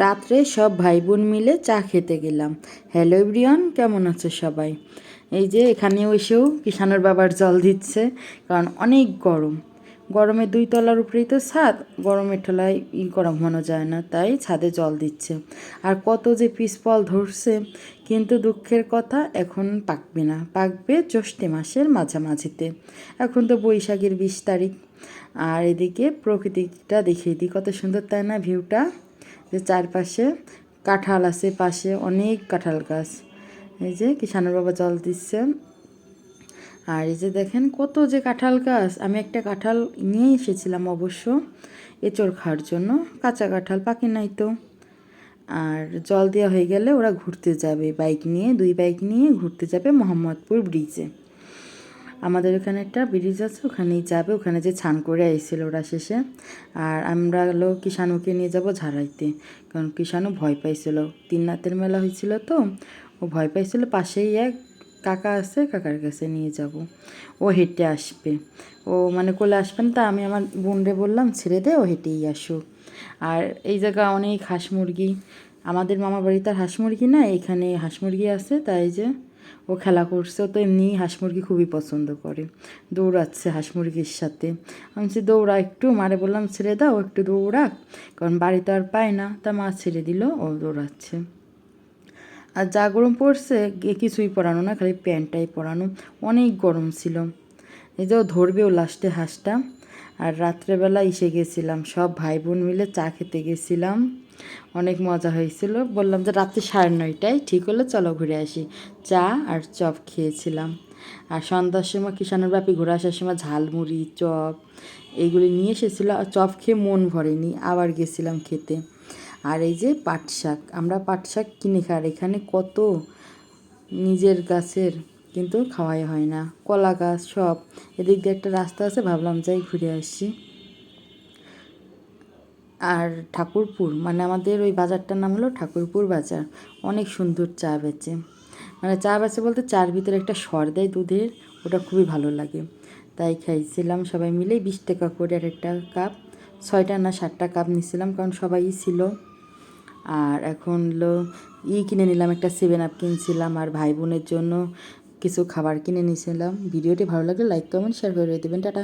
রাত্রে সব ভাই বোন মিলে চা খেতে গেলাম। হ্যালো এভরিওয়ান, কেমন আছে সবাই? এই যে এখানে এসেও কিষাণের বাবার জল দিচ্ছে, কারণ অনেক গরম। গরমে 2 তলার উপরেই তো ছাদ, গরমের ঠেলায় করা ঘুমানো যায় না, তাই ছাদে জল দিচ্ছে। আর কত যে পিসফল ধরছে, কিন্তু দুঃখের কথা এখন পাকবে না, পাকবে জ্যৈষ্ঠ মাসের মাঝামাঝিতে। এখন তো বৈশাখের 20 তারিখ। আর এদিকে প্রকৃতিটা দেখিয়ে দিই, কত সুন্দর তাই না ভিউটা? যে চারপাশে কাঁঠাল আছে, পাশে অনেক কাঁঠাল গাছ। এই যে কিষাণের বাবা জল দিচ্ছে। আর এই যে দেখেন কত যে কাঁঠাল গাছ। আমি একটা কাঁঠাল নিয়ে এসেছিলাম অবশ্য এঁচড় খাওয়ার জন্য, কাঁচা কাঁঠাল, পাকে নাই তো। আর জল দেওয়া হয়ে গেলে ওরা ঘুরতে যাবে, বাইক নিয়ে, 2 বাইক নিয়ে ঘুরতে যাবে মোহাম্মদপুর ব্রিজে। আমাদের ওখানে একটা ব্রিজ আছে, ওখানেই যাবে, ওখানে যে ছান করে আইছিল ওরা শেষে। আর আমরা হলো কিষাণুকে নিয়ে যাব ঝাড়াইতে, কারণ কিষাণু ভয় পাইছিল, 3 রাতের মেলা হয়েছিল তো, ও ভয় পাইছিল। পাশেই এক কাকা আছে, কাকার কাছে নিয়ে যাব, ও হেঁটে আসবে। ও মানে কোলে আসবেন, তা আমি আমার বোনরে বললাম ছেড়ে দে, ও হেঁটেই আসুক। আর এই জায়গা অনেক হাঁস মুরগি, আমাদের মামা বাড়িতে আর হাঁস মুরগি না, এখানে হাঁস মুরগি আছে, তাই যে ও খেলা করছে। ও তো এমনি হাঁস মুরগি খুবই পছন্দ করে, দৌড়াচ্ছে হাঁস মুরগির সাথে। আমি বলছি দৌড়া একটু, মারে বললাম ছেড়ে দাও একটু দৌড়াক, কারণ বাড়ি তো আর পায় না। তা মা ছেড়ে দিল, ও দৌড়াচ্ছে। আর যা গরম পড়ছে, কিছুই পরানো না, খালি প্যান্টটাই পরানো, অনেক গরম ছিল। এই যে ও ধরবেও লাস্টে হাঁসটা। আর রাত্রেবেলা এসে গেছিলাম, সব ভাই বোন মিলে চা খেতে গেছিলাম, অনেক মজা হয়েছিল। বললাম যে রাত্রি 9:30টায় ঠিক হলো, চলো ঘুরে আসি। চা আর চপ খেয়েছিলাম। আর সন্ধ্যার সময় কিষাণের বাপি ঘুরে আসার সময় ঝালমুড়ি, চপ এইগুলি নিয়ে এসেছিলো। আর চপ খেয়ে মন ভরেনি, আবার গেছিলাম খেতে। আর এই যে পাট শাক, আমরা পাট শাক কিনে খাই, আর এখানে কত নিজের গাছের, কিন্তু খাওয়াই হয় না। কলা গাছ সব, এদিক দিয়ে একটা রাস্তা আছে, ভাবলাম যাই ঘুরে আসি। আর ঠাকুরপুর, মানে আমাদের ওই বাজারটার নাম হলো ঠাকুরপুর বাজার, অনেক সুন্দর চা বেচে। মানে চা বেচে বলতে, চার ভিতরে একটা সর দেয় দুধের, ওটা খুবই ভালো লাগে। তাই খাইছিলাম সবাই মিলে, 20 টাকা করে আর একটা কাপ, 6টা না 7টা কাপ নিছিলাম, কারণ সবাই ছিল। আর এখন হলো কিনে নিলাম, একটা 7 আপ কিনছিলাম, আর ভাই বোনের জন্য কিছু খাবার কিনে নিয়েছিলাম। ভিডিওটি ভালো লাগলে লাইক কমেন্ট শেয়ার করে দেবেন। টাটা।